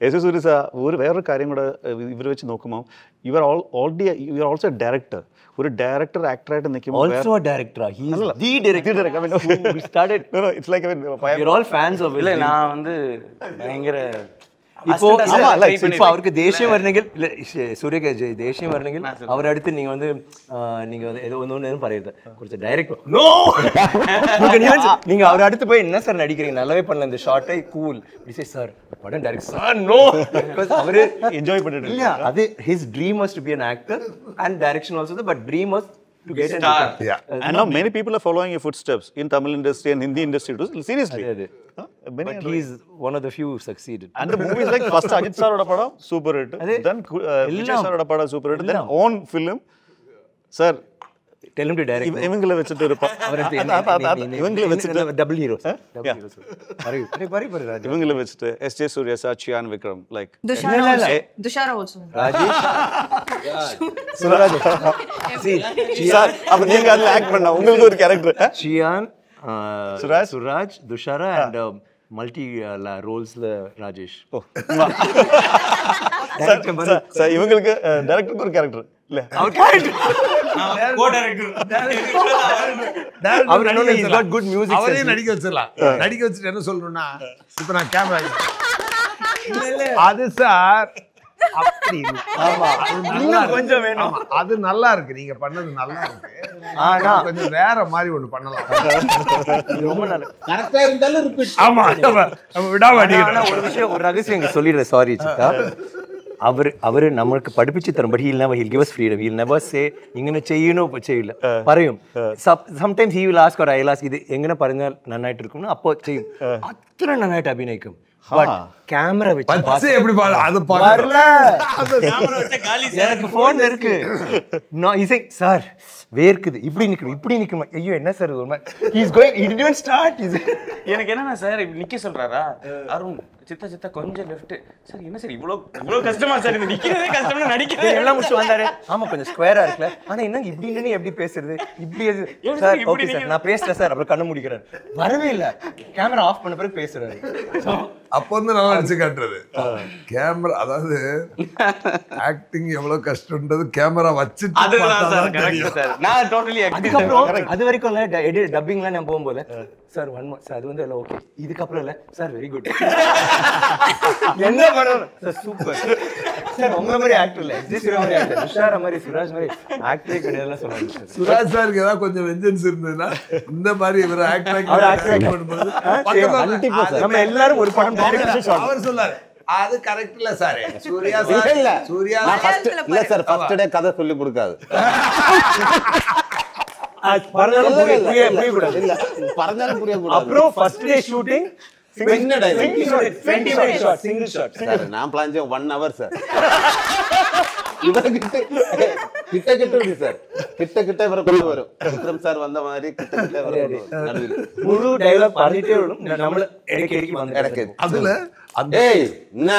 S S സൂര്യ ഒരു വേറൊരു കാര്യം കൂടെ ഇവർ വെച്ച് നോക്കുമ്പോൾ you are also A director. ഒരു ഡയറക്ടർ ആക്ടറായിട്ട് നിൽക്കുമ്പോൾ also a director. He is the director. We started. No, it's like We're all fans of it. இல்ல நான் வந்து பயங்கர இப்போ இப்போ அவருக்கு தேசியம் வரணுங்கள் இல்ல சூரியக்கு தேசியம் வரணுங்கள் அவர் அடுத்து நீங்க வந்து நீங்க ஏதோ ஒன்று பரையுது கொஞ்சம் டைரக்ட் நோ நீங்க அவர் அடுத்து போய் என்ன சார் நடிக்கிறீங்க நல்லாவே பண்ணல இந்த ஷார்ட்டை கூல் டிசை சார் படம் டைரக்ட் சார் நோ பிகாஸ் அவரு என்ஜாய் பண்ணிட்டு இல்ல அது his dream was to be an actor and direction also but dream was to get star. And now many people are following your footsteps in Tamil industry and Hindi industry too. Seriously. But he is one of the few who succeeded. And the movies like first Ajit sir oda padam super hit, then Vijay sir oda padam super hit, then own film. Sir, tell him to direct. இவங்கள வச்சிட்டு இவங்கள வச்சிட்டு double heroes. பரி இவங்கள வச்சிட்டு S.J. Surya sir, Chiyan Vikram, like Dushara also. Rajesh Suraj sir அப்ப நீங்க அதுல ஆக்ட் பண்ணா உங்களுக்கு ஒரு character Chiyan, Suraj? Suraj, Dushara and multi roles Rajesh. Sir இவங்களுக்கு டைரக்டருக்கு ஒரு கேரக்டர் இல்ல அவர் கேரக்டர் அவர் என்ன இஸ் காட் குட் மியூசிக் அவரே நடிக்க வச்சிடலாம். நடிக்க வச்சுட்டு என்ன சொல்லணும்னா இப்ப நான் கேமரா அது சார் அப்படி கொஞ்சம் வேணும். அது நல்லா இருக்கு, நீங்க பண்ணது நல்லா இருக்கு. ஆனா கொஞ்சம் வேற மாதிரி ஒண்ணு பண்ணலாம். ரொம்ப நல்லா கரெக்டா இருந்தாலும் ரிப்பீட். ஆமா நம்ம விடாம ஆனா ஒரு விஷயம் ஒரு ரகசியம் இங்க சொல்லிடுறேன். சாரி சித்தா, അവര് നമ്മൾക്ക് പഠിപ്പിച്ചു തരും. But he'll give us freedom. He'll never say ഇങ്ങനെ ചെയ്യണോ ചെയ്യില്ല പറയും. Sometimes he will ask or I'll ask ഇത് എങ്ങനെ പറഞ്ഞാൽ നന്നായിട്ട് இருக்கும் அப்போ ചെയ്യും. അത്ര നന്നായിട്ട് അഭിനയിക്കും. But camera വെച്ച് எப்படி அது வரல. எனக்கு போன் இருக்கு. நான் he saying sir வேர்க்குது இப்படி நிக்கணும் ஐயோ என்ன சார் ஒரு he is going he didn't start. எனக்கு என்னன்னா சார் நிக்க சொல்றாரா அருண் சித்தா கொஞ்சம் லெஃப்ட் சார் என்ன சார் இவ்வளவு கஷ்டமா சார் இது நிக்கிறதே கஷ்டம்னு நடிக்கிறதே எல்லாம் முடிச்சு வந்தாரு. ஆமா கொஞ்சம் ஸ்கொயரா இருக்குல ஆனா என்ன இப்படி நின்னு எப்படி பேசுறது இப்படி சார் ஓகே சார் நான் பேசுறேன் சார் அப்புறம் கண்ணு முடிக்கிறேன் வரவே இல்ல. கேமரா ஆஃப் பண்ண பிறகு பேசுறாரு. அப்போ வந்து நல்லா நடிச்சு காட்டுறது. கேமரா அதாவது ஆக்டிங் எவ்வளவு கஷ்டம்ன்றது கேமரா வச்சுட்டு அதுதான் சார் கரெக்ட் சார். நான் டோட்டலி அக்ரி. அது வரைக்கும் டப்பிங்லாம் நான் போகும்போது சார் ஒன் மோர் சார் அது வந்து எல்லாம் ஓகே இதுக்கப்புறம் இல்ல சார் வெரி குட் என்ன பண்ணணும் சார் சூப்பர் சார் உங்க மாதிரி ஆக்டர் இல்ல ஜிசிரா மாதிரி ஆக்டர் துஷாரா மாதிரி சுராஜ் மாதிரி ஆக்டரே கிடையாதுலாம் சொல்றாங்க சார். சுராஜ் சாருக்கு ஏதாவது கொஞ்சம் வெஞ்சன்ஸ் இருந்ததுன்னா இந்த மாதிரி இவர் ஆக்டர் பண்ணும்போது நம்ம எல்லாரும் ஒரு படம் அவர் சொல்லாரு அது கரெக்ட் இல்ல சார். சூர்யா இல்ல சூர்யா இல்ல சார் ஃபர்ஸ்ட் டே கதை சொல்லி கொடுக்காது. பரந்தாலும் புரியக்கூடாது. இல்ல பறந்தாலும் புரியக்கூடாது. அப்புறம் ஃபர்ஸ்ட் டே ஷூட்டிங் சின்ன dialogue 20 minute shot single shot sir. நான் பிளான் செய்ய 1 hour சார். இவர்கிட்ட கிட்ட இருக்கு சார். கிட்ட இவரை கொண்டு வரும். விக்ரம் சார் வந்த மாதிரி கிட்ட இவரை நடுவில் முழு டயலாக் பண்ணிட்டே வரும். நம்மள இடைக்கு வந்து அதுல ஏய் என்ன